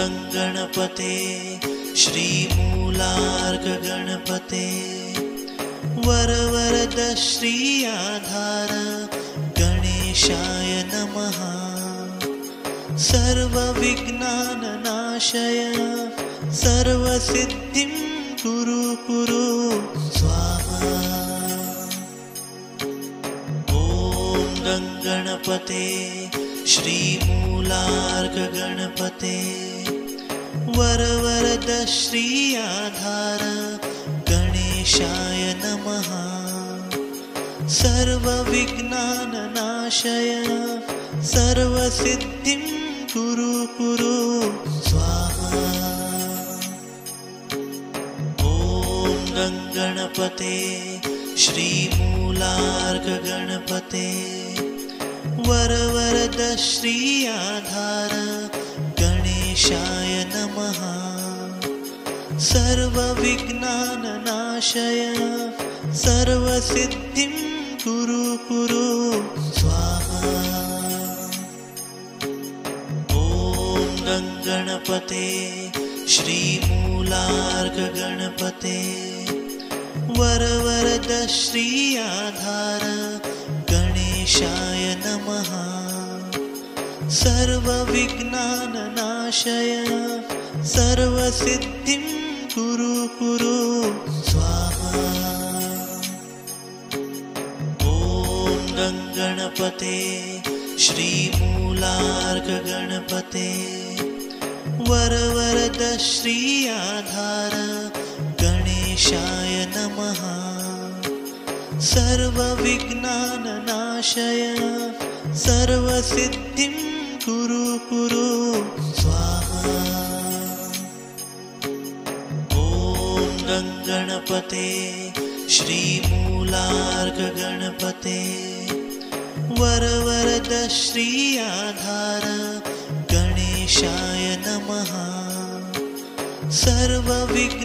गणपते श्रीमूलार्क गणपते वरवरद श्री आधार गणेशाय नमः। सर्वविघ्नानाशय सर्वसिद्धिं कुरु कुरु स्वाहा। ॐ गणपते श्रीमूलार्क गणपते वरवरद श्री आधार गणेशाय नमः। सर्वविघ्नानाशय सर्वसिद्धिं कुरु कुरु स्वाहा। ॐ गणपते श्रीमूलार्क गणपते वरवरद श्री आधार गणेशाय नमः। सर्वविघ्नानाशय सर्वसिद्धिं कुरु कुरु स्वाहा। ॐ गणपते श्रीमूलार्क गणपते वरवरद श्री आधार गणेशाय नमः। सर्वविघ्नानाशय सर्वसिद्धिं कुरु कुरु स्वाहा। ॐ गणपते श्रीमूलार्क गणपते वरवरद श्री आधार गणेशाय नमः। सर्वविघ्नानाशय सर्वसिद्धिं कुरु कुरु स्वाहा। ॐ गणपते श्रीमूलार्क गणपते वरवरद श्री आधार गणेशाय नमः। सर्वविघ्नानाशय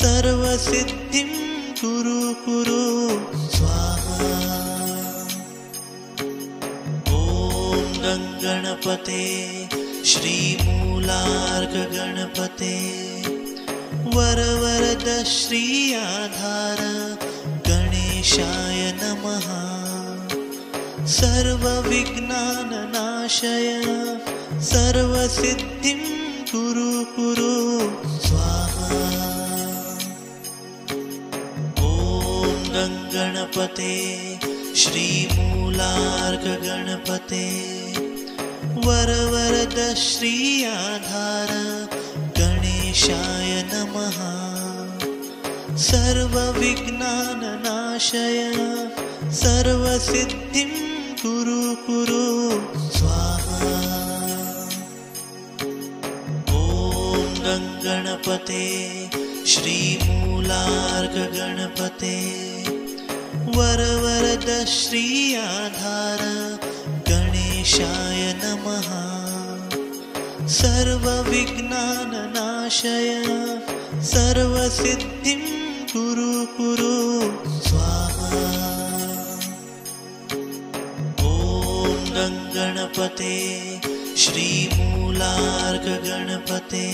सर्वसिद्धिं कुरु कुरु स्वाहा। ॐ गणपते श्रीमूलार्क गणपते वरवरद श्री आधार गणेशाय नमः। सर्वविघ्नानाशय सर्वसिद्धिं कुरु कुरु स्वाहा। ॐ गणपते श्रीमूलार्क गणपते वरवरद श्री आधार गणेशाय नमः। सर्वविघ्नानाशय सर्वसिद्धिं कुरु कुरु स्वाहा। ॐ गणपते श्रीमूलार्क गणपते वरवरद श्री आधार गणेशाय नमः। सर्वविघ्नानाशय सर्वसिद्धिं कुरु कुरु स्वाहा। ॐ गणपते श्रीमूलार्क गणपते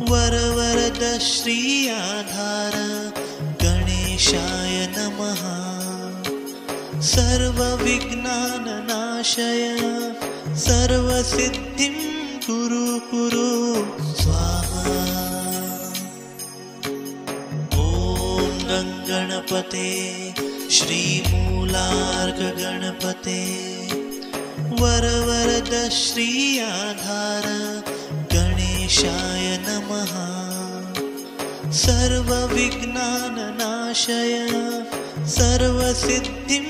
वरवरद श्री आधार गणेशाय नमः। सर्वविघ्नानाशय सर्वसिद्धिं कुरु कुरु स्वाहा। ॐ गणपते श्रीमूलार्क गणपते वरवरद श्री आधार गणेशाय नमः। सर्वविघ्नानाशय सर्वसिद्धिं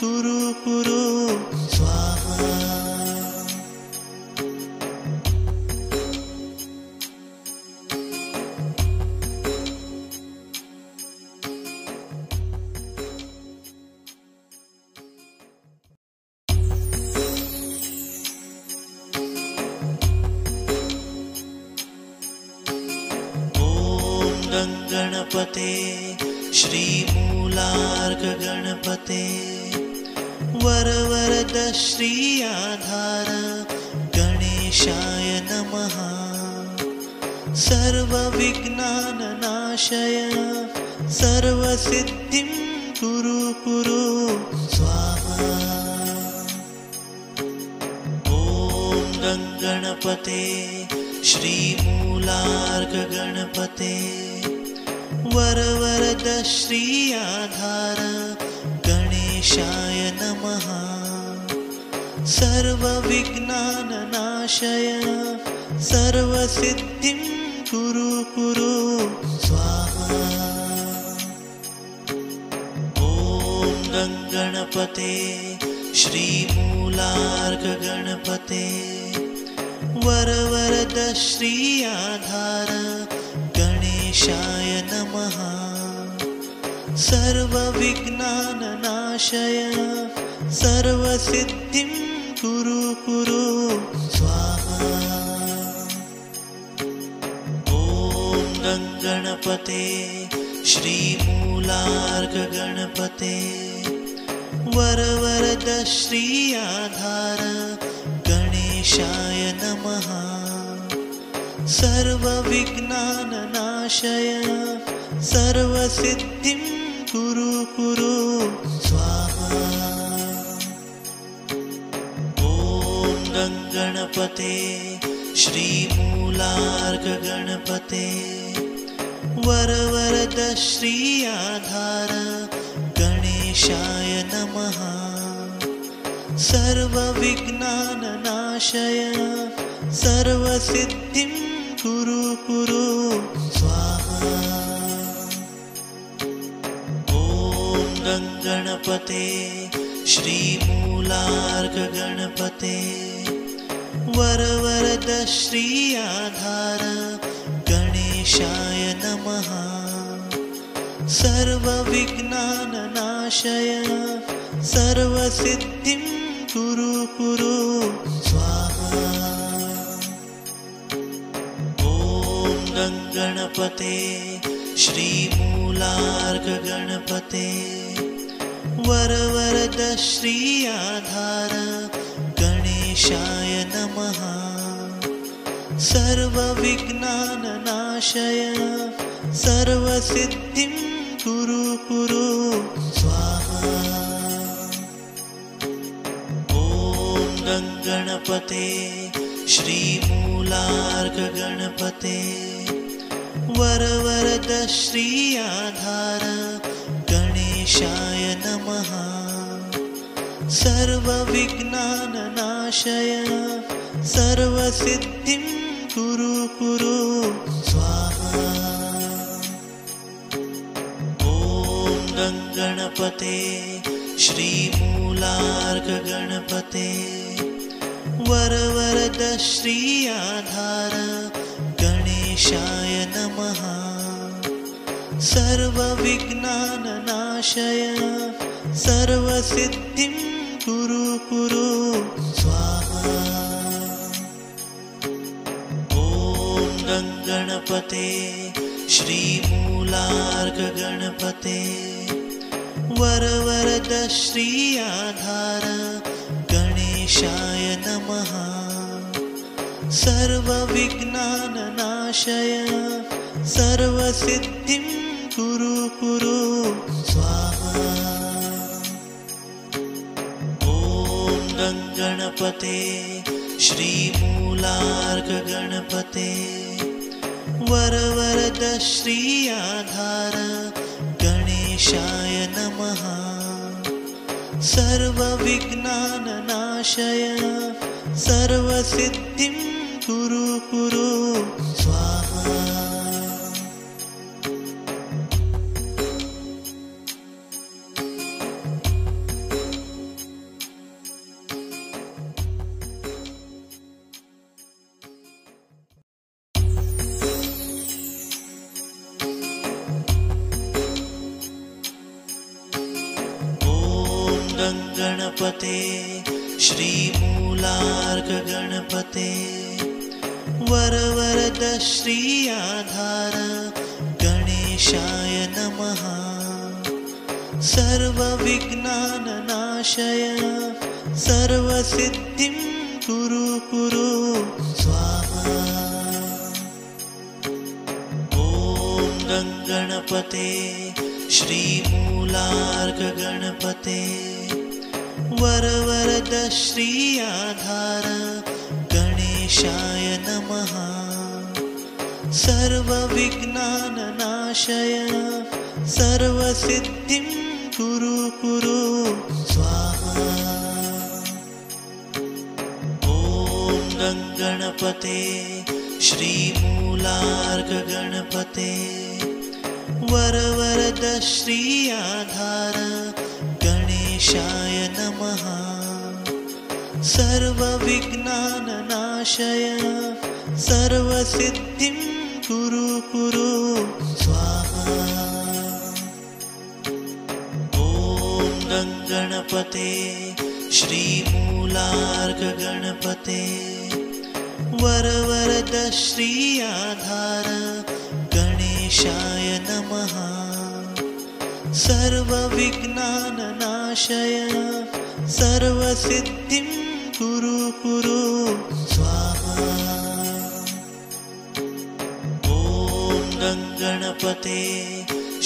कुरु कुरु स्वाहा। गणपते श्रीमूलार्क गणपते वरवरद श्री आधार गणे गणेशाय नमः। सर्वविघ्नाननाशय सर्वसिद्धिं कुरु कुरु स्वाहा। ॐ गणपते श्रीमूलार्क गणपते वरवरद श्री आधार गणेशाय नमः। सर्वविघ्नाननाशय सर्वसिद्धिं कुरु कुरु स्वाहा। ॐ गणपते श्रीमूलार्क गणपते वरवरद श्री आधार गणेशाय नमः। सर्वविघ्नाननाशय सर्वसिद्धिं कुरु कुरु स्वाहा। ॐ गणपते श्रीमूलार्क गणपते वरवरद श्री आधार गणेशाय नमः। सर्वविघ्नाननाशय सर्वसिद्धिं कुरु कुरु स्वाहा। ॐ गणपते श्रीमूलार्क गणपते वरवरद श्री आधार गणेशाय नमः। सर्वविघ्नाननाशय सर्वसिद्धिं कुरु कुरु स्वाहा। ॐ गणपते श्रीमूलार्क गणपते वरवरद श्री आधार गणेशाय नमः। सर्वविघ्नाननाशय सर्वसिद्धिं कुरु कुरु स्वाहा। ॐ गणपते श्रीमूलार्क गणपते वरवरद श्री आधार गणेशाय नमः। सर्वविघ्नाननाशय सर्वसिद्धिं कुरु कुरु स्वाहा। ॐ गणपते श्रीमूलार्क गणपते वरवरद श्री आधार गणेशाय नमः। सर्वविघ्नाननाशय सर्वसिद्धिं कुरु कुरु स्वाहा। ॐ गणपते श्रीमूलार्क गणपते वरवरद श्री आधार गणेशाय नमः। सर्वविघ्नाननाशय सर्वसिद्धिं कुरु कुरु स्वाहा। ॐ गणपते श्रीमूलार्क गणपते वरवरद श्री आधार गणेशाय नमः। सर्वविघ्नाननाशय सर्वसिद्धिं कुरु कुरु स्वाहा। ॐ गणपते श्रीमूलार्क गणपते वरवरद श्री आधार गणेशाय नमः। सर्वविघ्नाननाशय सर्वसिद्धिं कुरु कुरु स्वाहा। गणपते श्रीमूलार्क गणपते वरवरद श्री आधार गणेशाय नमः। सर्वविघ्नाननाशय सर्वसिद्धिं कुरु कुरु स्वाहा। ॐ गणपते श्रीमूलार्क गणपते वरवरद श्री आधार गणेशाय नमः। सर्वविघ्नानाशय सर्वसिद्धिं कुरु कुरु स्वाहा। ॐ गणपते श्रीमूलार्क गणपते वरवरद श्री आधार गणेशाय नमः। सर्वविघ्नानाशय सर्वसिद्धिं कुरु कुरु स्वाहा। ॐ गणपते श्रीमूलार्क गणपते वरवरद श्री आधार गणेशाय नमः। सर्वविघ्नानाशय सर्वसिद्धिं कुरु कुरु स्वाहा। ॐ गणपते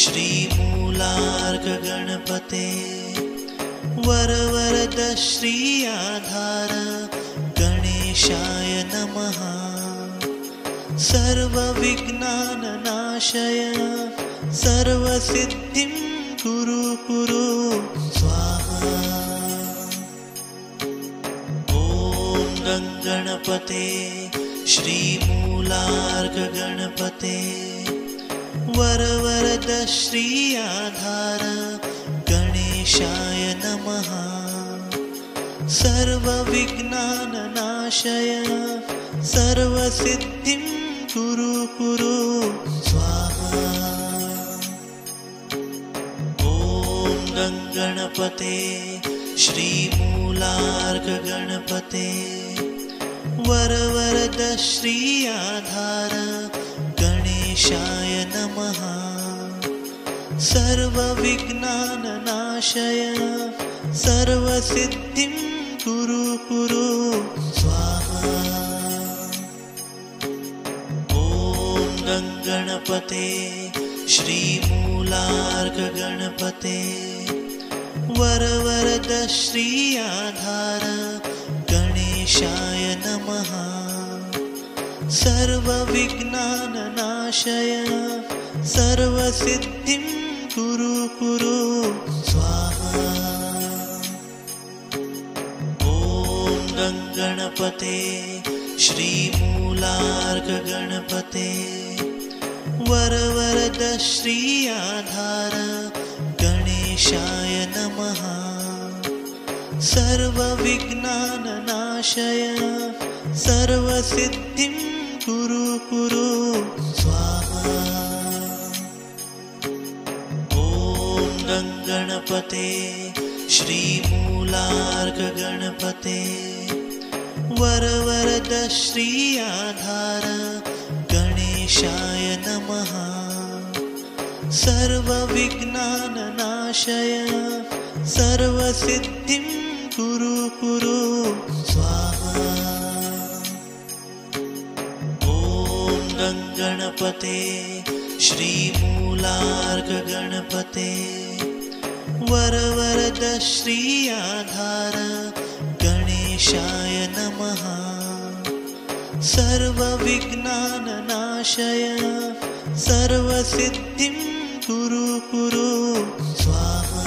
श्रीमूलार्क गणपते वरवरद श्री आधार गणेशाय नमः। सर्वविघ्नानाशय सर्वसिद्धिं कुरु कुरु स्वाहा। ॐ गणपते श्रीमूलार्क गणपते वरवरद श्री आधार गणेशाय नमः। सर्वविघ्नानाशय सर्वसिद्धिं कुरु कुरु स्वाहा। ॐ गणपते श्रीमूलार्क गणपते वरवरद श्री आधार गणेशाय नमः। सर्वविघ्नानाशय सर्वसिद्धिं कुरु कुरु स्वाहा। ॐ गणपते श्रीमूलार्क गणपते वरवरद श्री आधार गणेशाय नमः। सर्वविघ्नानाशय सर्वसिद्धिं कुरु कुरु स्वाहा। ॐ गणपते श्रीमूलार्क गणपते वरवरद श्री आधार गणेशाय नमः। सर्वविघ्नानाशय सर्वसिद्धिं कुरु कुरु स्वाहा। ॐ गणपते श्रीमूलार्क गणपते वरवरद श्री आधार गणेशाय नमः। सर्वविघ्नानाशय सर्वसिद्धिं कुरु कुरु स्वाहा। ॐ गणपते श्रीमूलार्क गणपते वरवरद श्री आधार गणेशाय नमः। सर्वविघ्नानाशय सर्वसिद्धिं कुरु कुरु स्वाहा।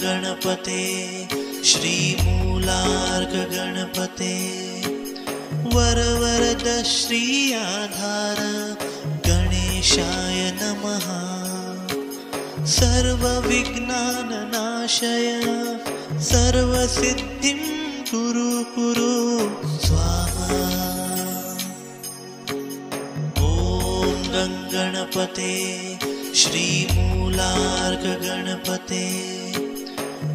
गणपते श्रीमूलार्क गणपते वरवरद श्री आधार गणेशाय नमः। सर्वविघ्नानाशय सर्वसिद्धिं कुरु कुरु स्वाहा। ॐ गणपते श्रीमूलार्क गणपते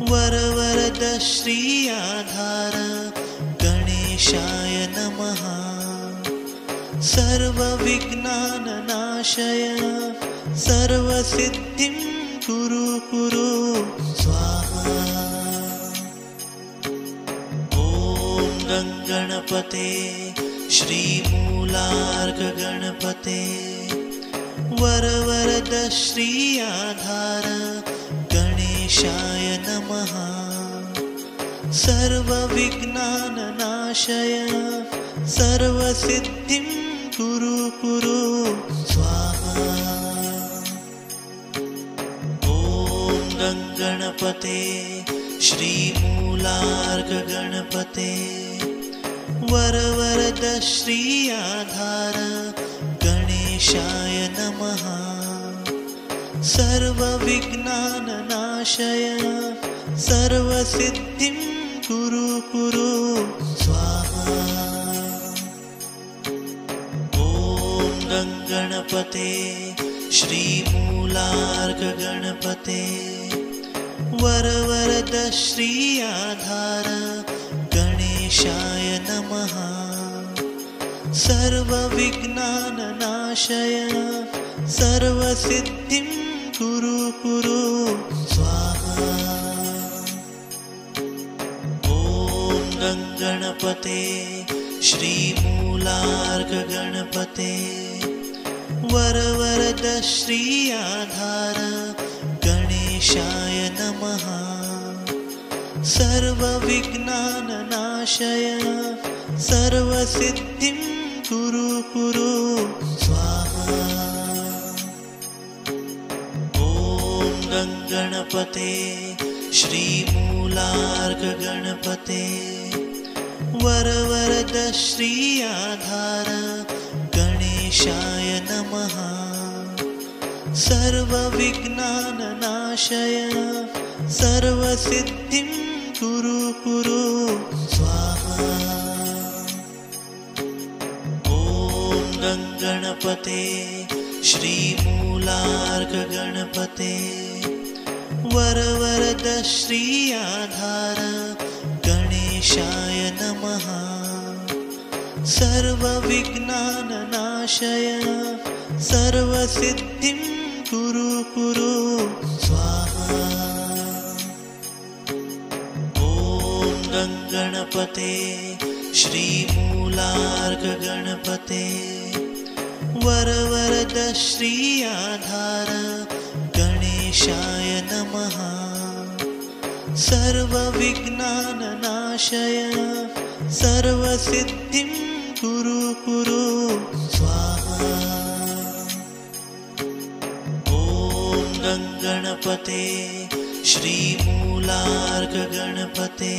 वरवरद श्री आधार गणेशाय नमः सर्वविघ्नाननाशय सर्वसिद्धिं कुरु कुरु स्वाहा। ॐ गणपते श्रीमूलार्क गणपते वरवरद श्री आधार गणेशाय नमः सर्वविघ्नाननाशय सर्वसिद्धिं कुरु कुरु स्वाहा। ॐ गणपते श्रीमूलार्क गणपते वरवरद श्री आधार गणेशाय नमः सर्वविघ्नाननाशय सर्वसिद्धिं कुरु कुरु स्वाहा। ॐ गणपते श्रीमूलार्क गणपते वरवरद श्री आधार गणेशाय नमः सर्वविघ्नाननाशय सर्वसिद्धिं कुरु कुरु स्वाहा। ॐ गणपते श्रीमूलार्क गणपते वरवरद श्री आधार गणेशाय नमः सर्वविघ्नाननाशय सर्वसिद्धिं कुरु कुरु स्वाहा। ॐ गणपते श्रीमूलार्क गणपते वरवरद श्री आधार गणेशाय नमः सर्वविघ्नाननाशय सर्वसिद्धिं कुरु कुरु स्वाहा। ॐ गणपते श्रीमूलार्क गणपते वरवरद श्री आधार गणेशाय नमः सर्वविघ्नाननाशय सर्वसिद्धिं कुरु कुरु स्वाहा। ॐ गणपते श्रीमूलार्क गणपते वरवरद श्री आधार गणेशाय नमः सर्वविघ्नाननाशय सर्वसिद्धिं कुरु कुरु स्वाहा। ॐ गणपते श्रीमूलार्क गणपते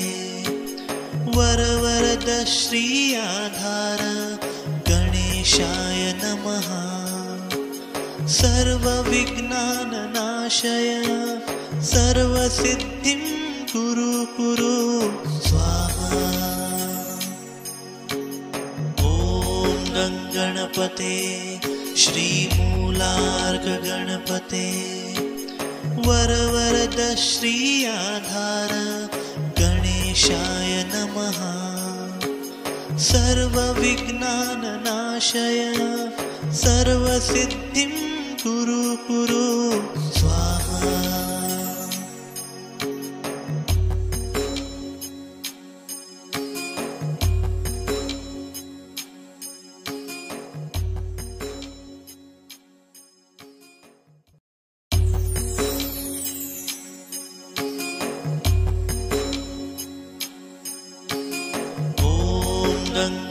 वरवरद श्री आधार गणेशाय नमः सर्वविघ्नाननाशय सर्वसिद्धिं कुरु कुरु स्वाहा। ॐ गणपते श्रीमूलार्क गणपते वरवरद श्री आधार गणेशाय नमः सर्वविघ्नाननाशय सर्वसिद्धिं कुरु कुरु स्वाहा।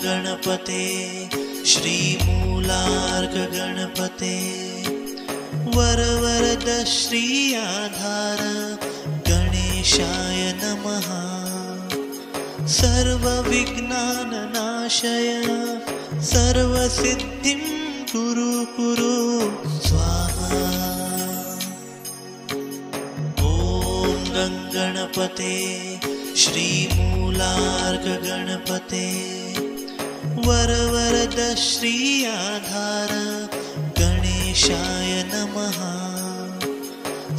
गणपते श्रीमूलार्क गणपते वरवरद श्री आधार गणेशाय नमः सर्वविघ्नाननाशय सर्वसिद्धिं कुरु कुरु स्वाहा। ॐ गणपते श्रीमूलार्क गणपते वरवरद श्री आधार गणेशाय नमः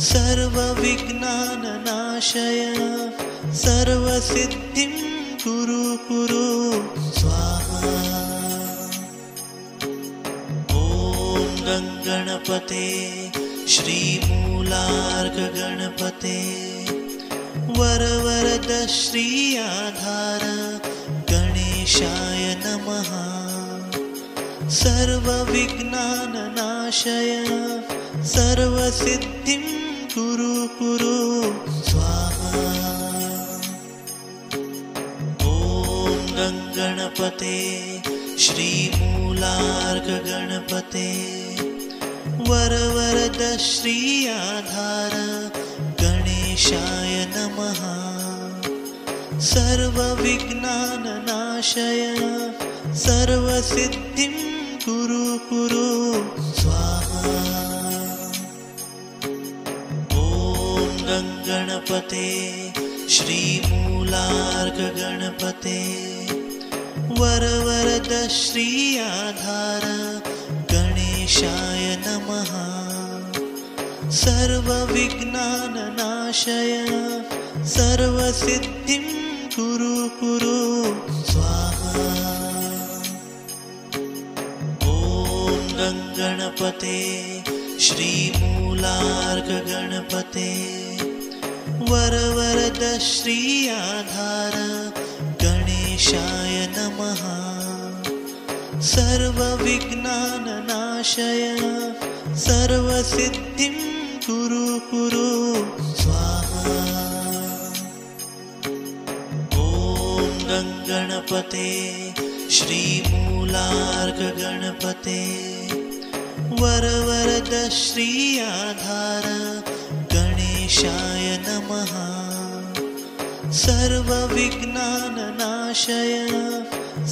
सर्वविघ्नाननाशय सर्वसिद्धिं कुरु कुरु स्वाहा। ॐ गणपते श्रीमूलार्कगणपते वरवरद श्री आधार गणेशाय नमः। सर्वविघ्नाननाशय सर्वसिद्धिं कुरु कुरु स्वाहा। ॐ गणपते श्रीमूलार्कगणपते वरवरद श्री आधार गणेशाय नमः। सर्वविघ्नाननाशय सर्वसिद्धिं कुरु कुरु स्वाहा। ॐ गणपते श्रीमूलार्कगणपते वरवरद श्री आधार गणेशाय नमः। सर्वविघ्नाननाशय सर्वसिद्धिं कुरु कुरु स्वाहा। ॐ गणपते श्रीमूलार्कगणपते वरवरद श्री आधार गणेशाय नमः। सर्वविघ्नाननाशय सर्वसिद्धिं कुरु कुरु स्वाहा। ॐ गणपते श्रीमूलार्कगणपते वरवरद श्री आधार गणेशाय नमः। सर्वविघ्नाननाशय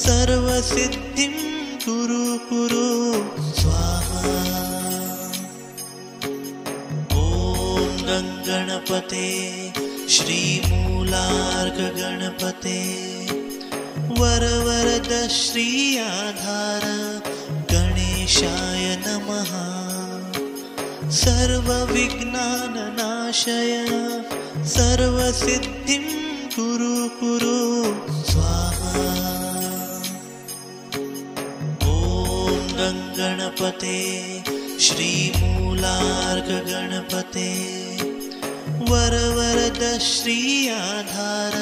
सर्वसिद्धिं कुरु कुरु स्वाहा। ॐ गणपते श्रीमूलार्कगणपते वरवरद श्री आधार गणेशाय नमः। सर्वविघ्नाननाशय सर्वसिद्धिं कुरु कुरु स्वाहा। ॐ गणपते श्रीमूलार्कगणपते वरवरद श्री आधार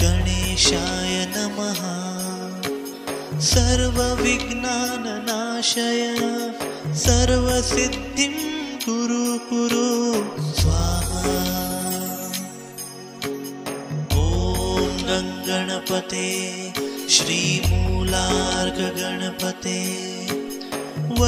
गणेशाय नमः। सर्वविघ्नाननाशय सर्वसिद्धिं कुरु कुरु स्वाहा। ॐ गणपते श्रीमूलार्कगणपते